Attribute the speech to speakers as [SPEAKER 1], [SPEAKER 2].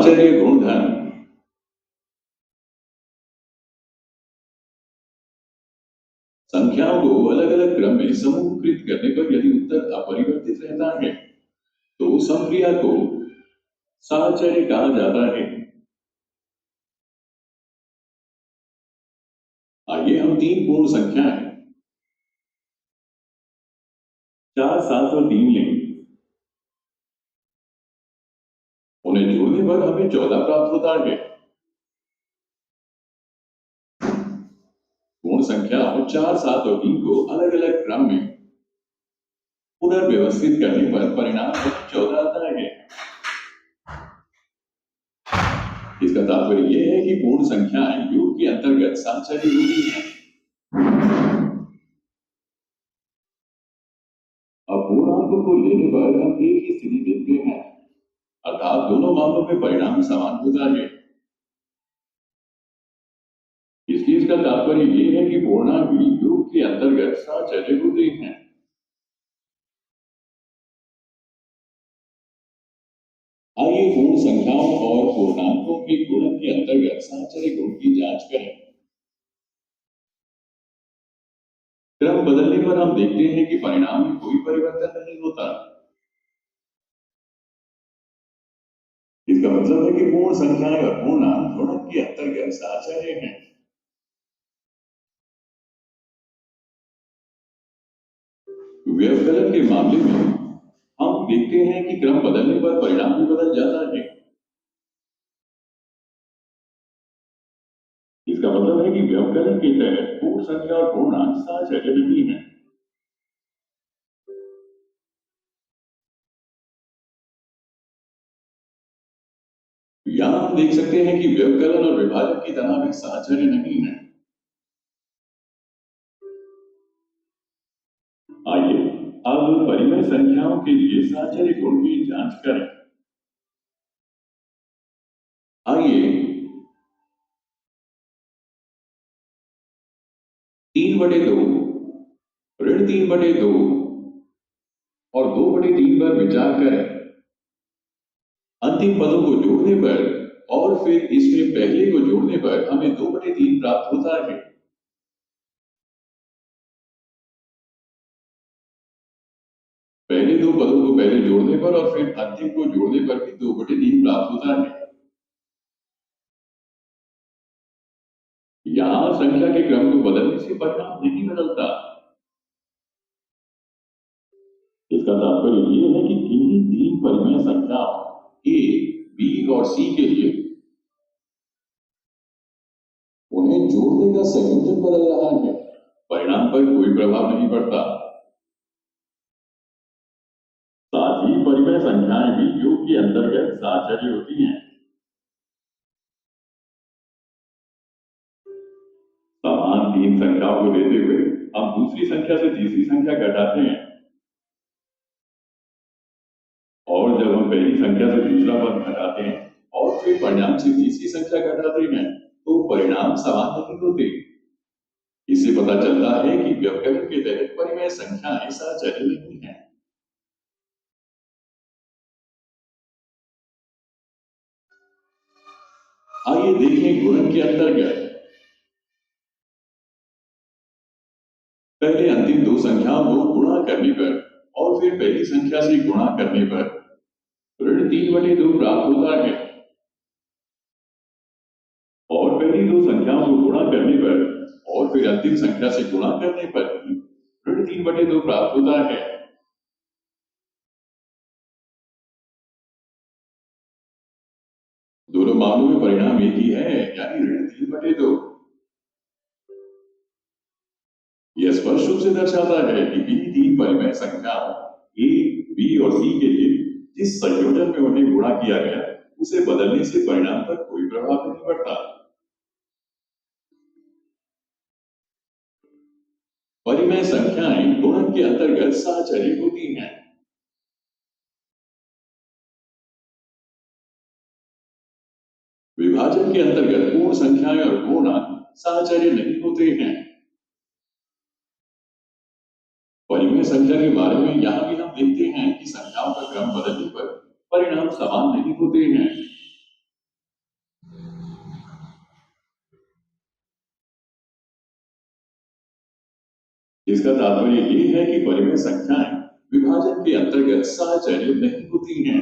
[SPEAKER 1] साहचर्य गुणधर्म। संख्याओं को अलग अलग क्रम में समूहीकृत करने पर यदि उत्तर अपरिवर्तित रहता है तो संक्रिया को साहचर्य कहा जाता है। आइए हम तीन पूर्ण संख्याएं 4, 7 और 3 लें। उन्हें जोड़ने पर हमें 14 प्राप्त होता है। पूर्ण संख्याओं 4, 7 और 3 को अलग अलग क्रम में पुनर्व्यवस्थित करने पर परिणाम 14 आता है। इसका तात्पर्य यह है कि पूर्ण संख्याएं योग के अंतर्गत साहचर्य होती हैं। अब पूर्णांकों को लेने पर हम एक ही स्थिति देखते हैं, अर्थात दोनों मामलों में परिणाम समान होता है। इस चीज का तात्पर्य यह है कि पूर्णांक भी योग के अंतर्गत साहचर्य होते हैं। आइए पूर्ण संख्याओं और पूर्णांकों के गुणन के अंतर्गत साहचर्य गुण की जांच करें। क्रम बदलने पर हम देखते हैं कि परिणाम में कोई परिवर्तन नहीं होता। इसका मतलब है कि पूर्ण संख्याएं और पूर्णांक गुणन के अंतर्गत साहचर्य हैं। व्यवकलन के मामले में हम देखते हैं कि क्रम बदलने पर परिणाम भी बदल जाता है। इसका मतलब है कि व्यवकलन के तहत पूर्ण संख्या और पूर्णांक साहचर्य नहीं है। यहां हम देख सकते हैं कि व्यवकलन और विभाजन की तरह भी साहचर्य नहीं है। आइए अब परिमेय संख्याओं के लिए साहचर्य गुण की जांच करें। आइए 3/2, ऋण 3/2 और 2/3 पर विचार करें। अंतिम पदों को जोड़ने पर और फिर इसमें पहले को जोड़ने पर हमें 2/3 प्राप्त होता है। पहले दो पदों को पहले जोड़ने पर और फिर अंतिम को जोड़ने पर भी 2/3 प्राप्त होता है। यहां संख्या के क्रम को बदलने से परिणाम नहीं बदलता। इसका तात्पर्य यह है कि किन्हीं तीन परिमेय संख्याओं ए, बी और सी के लिए उन्हें जोड़ने का संयोजन बदल रहा है, परिणाम पर कोई प्रभाव नहीं पड़ता। साथ ही परिमेय संख्याएं भी योग के अंतर्गत साहचर्य होती हैं। समान तीन संख्याओं को लेते हुए हम दूसरी संख्या से तीसरी संख्या घटाते हैं और जब हम पहली संख्या से दूसरा पद घटाते हैं और फिर परिणाम से तीसरी संख्या घटाते हैं तो परिणाम समान नहीं होते। इससे पता चलता है कि व्यवकलन के तहत परिमेय संख्याएं साहचर्य नहीं है। आइए देखें गुणन के अंतर्गत। पहले अंतिम दो संख्याओं को गुणा करने पर और फिर पहली संख्या से गुणा करने पर ऋण 3/2 प्राप्त होता है और पहली दो संख्याओं को गुणा करने पर और फिर अंतिम संख्या से गुणा करने पर ऋण 3/2 प्राप्त होता है। दोनों मामलों में परिणाम एक ही है, यानी ऋण 3/2। यह स्पष्ट रूप से दर्शाता है कि किन्हीं तीन परिमेय संख्याओं ए, बी और सी के लिए जिस संयोजन में उन्हें गुणा किया गया उसे बदलने से परिणाम पर कोई प्रभाव नहीं पड़ता। परिमेय संख्याएं गुणन के अंतर्गत साहचर्य होती हैं। विभाजन के अंतर्गत पूर्ण संख्याएं और पूर्णांक साहचर्य नहीं होते हैं। परिमेय संख्या के बारे में यहां भी हम देखते हैं कि संख्याओं का क्रम बदलने पर परिणाम समान नहीं होते हैं। इसका तात्पर्य ये है कि परिमेय संख्याएं विभाजन के अंतर्गत सहचर्य नहीं होती हैं।